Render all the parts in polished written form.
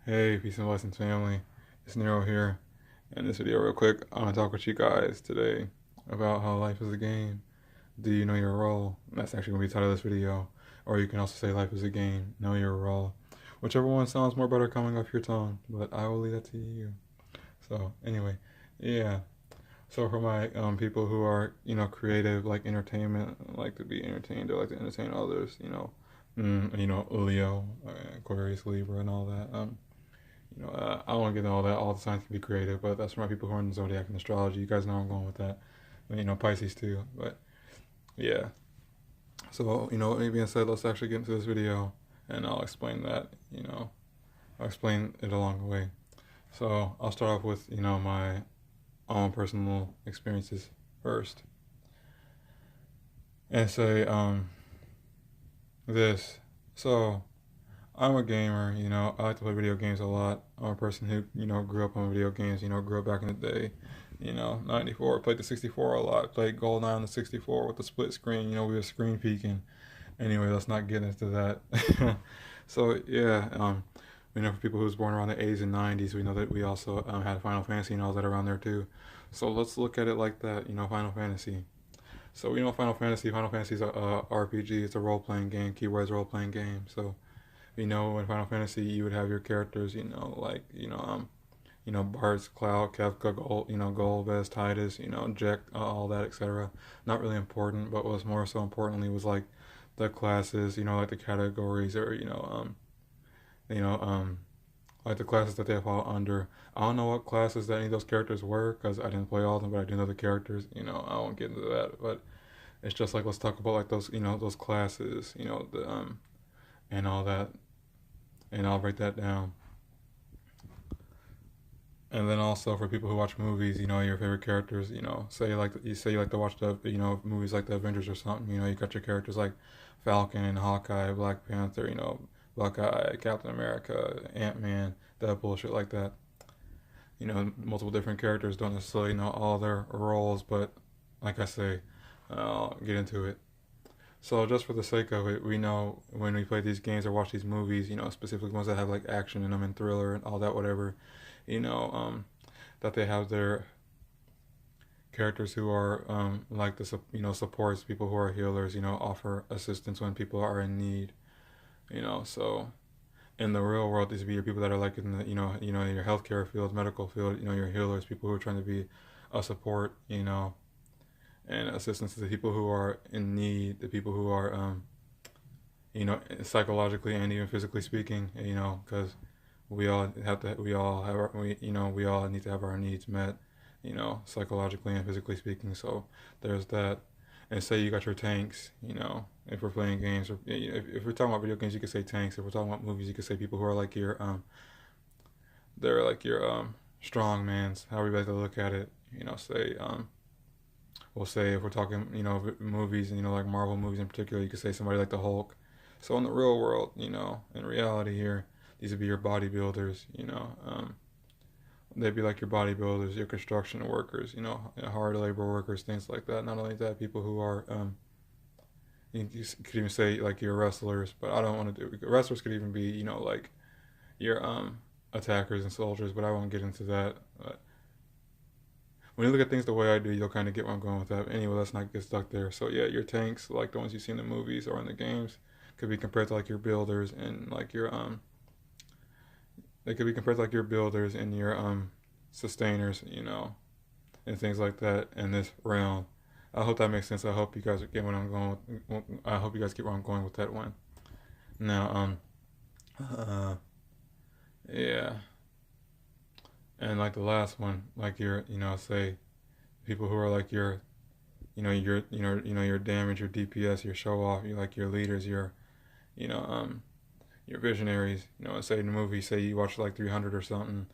Hey, peace and blessings, family. It's Nero here. In this video, real quick, I want to talk with you guys today about how life is a game. Do you know your role? That's actually going to be the title of this video. Or you can also say life is a game, know your role. Whichever one sounds more better coming off your tongue, but I will leave that to you. So, anyway, yeah. So for my people who are, creative, like entertainment, like to be entertained, or like to entertain others, Leo, Aquarius, Libra, and all that. I don't want to get into all that. All the signs can be creative, but that's for my people who are in the zodiac and astrology. You guys know I'm going with that. Pisces too. But yeah. So, with that being said, let's actually get into this video and I'll explain that, I'll explain it along the way. So, I'll start off with, my own personal experiences first and say, this. So, I'm a gamer, I like to play video games a lot. I'm a person who, grew up on video games, grew up back in the day, 94. Played the 64 a lot. Played GoldenEye on the 64 with the split screen, we were screen peeking. Anyway, let's not get into that. So, yeah, we know for people who was born around the 80s and 90s, we know that we also had Final Fantasy and all that around there too. So let's look at it like that, Final Fantasy. So we know Final Fantasy is a RPG, it's a role-playing game, keywords role-playing game. So in Final Fantasy, you would have your characters, Bart's, Cloud, Kefka, Gold, Golbez, Titus, Jack, all that, etc. Not really important, but what was more so importantly was like the classes, like the categories, or you know, um, like the classes that they fall under. I don't know what classes that any of those characters were because I didn't play all of them, but I do know the characters. I won't get into that, but it's just like let's talk about like those, those classes, and all that, and I'll break that down. And then also for people who watch movies, your favorite characters, say you like to watch the movies like the Avengers or something, you got your characters like Falcon and Hawkeye, Black Panther, Buckeye, Captain America, Ant Man, that bullshit like that. Multiple different characters don't necessarily know all their roles, but like I say, I'll get into it. So just for the sake of it, we know when we play these games or watch these movies, specifically ones that have like action in them and thriller and all that, whatever, you know, um, that they have their characters who are like the supports people who are healers, offer assistance when people are in need, So in the real world, these would be your people that are like in the your healthcare field, medical field, your healers, people who are trying to be a support, and assistance to the people who are in need, the people who are psychologically and even physically speaking, because we all need to have our needs met, psychologically and physically speaking. So there's that. And say you got your tanks, if we're playing games, or if we're talking about video games, you could say tanks. If we're talking about movies, you could say people who are like your they're like your strong mans. However you like to look at it, say we'll say if we're talking, movies and like Marvel movies in particular, you could say somebody like the Hulk. So in the real world, in reality here, these would be your bodybuilders. They'd be like your bodybuilders, your construction workers, hard labor workers, things like that. Not only that, people who are, you could even say like your wrestlers, but I don't want to do wrestlers could even be, like your attackers and soldiers, but I won't get into that. But when you look at things the way I do, you'll kind of get where I'm going with that. Anyway, let's not get stuck there. So yeah, your tanks, like the ones you see in the movies or in the games, could be compared to like your builders and like your they could be compared to like your builders and your sustainers, and things like that in this realm. I hope that makes sense. I hope you guys get what I'm going. I hope you guys get where I'm going with that one. Now, uh, yeah, and like the last one, like your, say people who are like your damage, your DPS, your show off, you like your leaders, you know, um, your visionaries. Say in the movie, say you watch like 300 or something.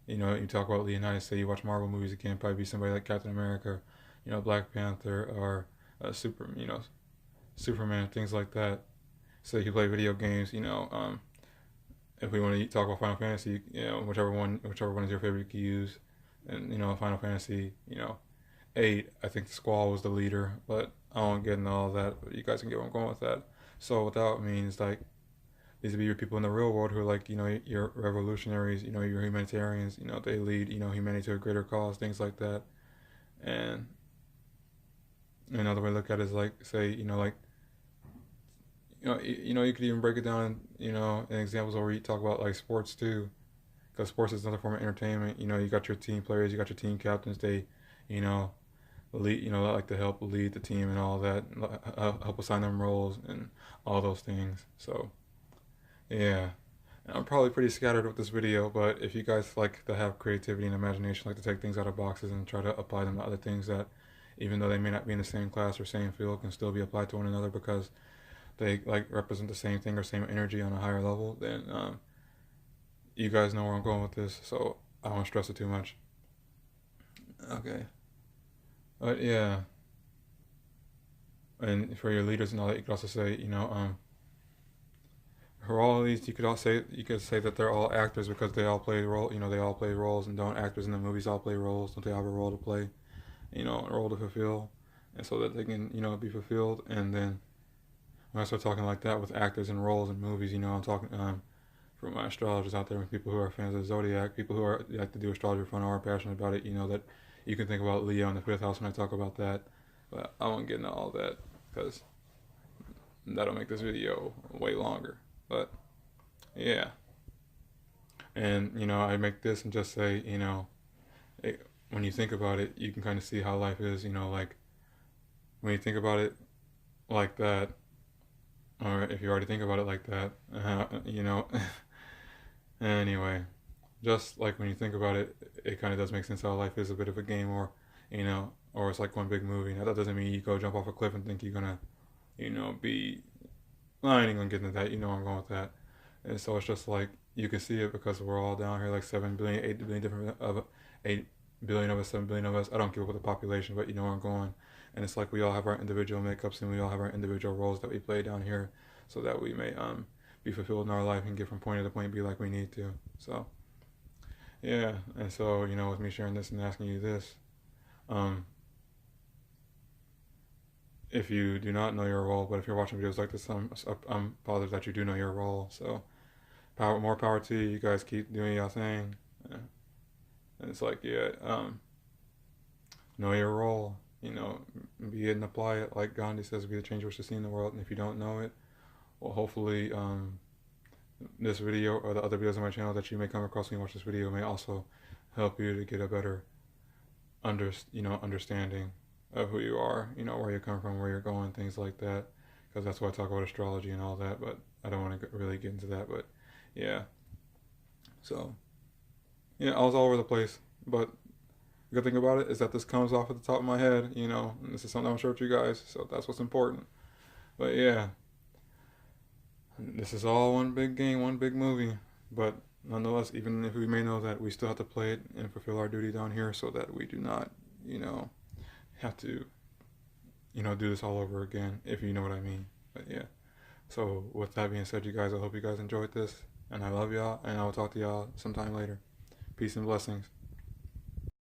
You talk about Leonidas. Say you watch Marvel movies, it can probably be somebody like Captain America, Black Panther, or Superman, things like that. So you play video games. If we want to talk about Final Fantasy, whichever one is your favorite, you can use. And Final Fantasy, 8. I think the Squall was the leader, but I won't get into all that. But you guys can get where I'm going with that. So what that means, like, these would be your people in the real world who are like, your revolutionaries, your humanitarians, they lead, humanity to a greater cause, things like that. And another way to look at it is like, say, you could even break it down, in examples where you talk about like sports too, because sports is another form of entertainment. You got your team players, you got your team captains. They, you know, lead, like to help lead the team and all that, help assign them roles and all those things. So yeah, and I'm probably pretty scattered with this video, but if you guys like to have creativity and imagination, like to take things out of boxes and try to apply them to other things that, even though they may not be in the same class or same field, can still be applied to one another because they like represent the same thing or same energy on a higher level, then you guys know where I'm going with this. So I don't stress it too much. Okay, but yeah, and for your leaders and all that, you could also say, for all of these, you could say that they're all actors because they all play role. They all play roles, and don't actors in the movies all play roles? Don't they have a role to play? A role to fulfill, and so that they can be fulfilled. And then when I start talking like that with actors and roles in movies, I'm talking for my astrologers out there, people who are fans of zodiac, people who are like to do astrology for fun or are passionate about it. That you can think about Leo in the fifth house when I talk about that, but I won't get into all that because that'll make this video way longer. But yeah, and I make this and just say, when you think about it, you can kind of see how life is. Like when you think about it like that, or if you already think about it like that, anyway, just like when you think about it, it kind of does make sense how life is a bit of a game, or it's like one big movie. Now that doesn't mean you go jump off a cliff and think you're gonna, be. Well, I ain't gonna get into that. You know where I'm going with that. And so it's just like you can see it because we're all down here, like 7 billion, 8 billion different of 8 billion of us, 7 billion of us. I don't keep up with the population, but you know where I'm going. And it's like we all have our individual makeups and we all have our individual roles that we play down here, so that we may be fulfilled in our life and get from point A to point B like we need to. So yeah, and so with me sharing this and asking you this, um, if you do not know your role, but if you're watching videos like this, I'm positive that you do know your role. So more power to you. You guys keep doing your thing. Yeah. And it's like, yeah, know your role. Be it and apply it. Like Gandhi says, be the change you wish to see in the world. And if you don't know it, well, hopefully, this video or the other videos on my channel that you may come across when you watch this video may also help you to get a better understanding of who you are, where you're coming from, where you're going, things like that. Because that's why I talk about astrology and all that, but I don't want to really get into that. But yeah, so yeah, I was all over the place. But the good thing about it is that this comes off at the top of my head, and this is something I'm share with you guys, so that's what's important. But yeah, this is all one big game, one big movie. But nonetheless, even if we may know that, we still have to play it and fulfill our duty down here so that we do not, have to, do this all over again, if you know what I mean. But yeah. So with that being said, you guys, I hope you guys enjoyed this. And I love y'all. And I will talk to y'all sometime later. Peace and blessings.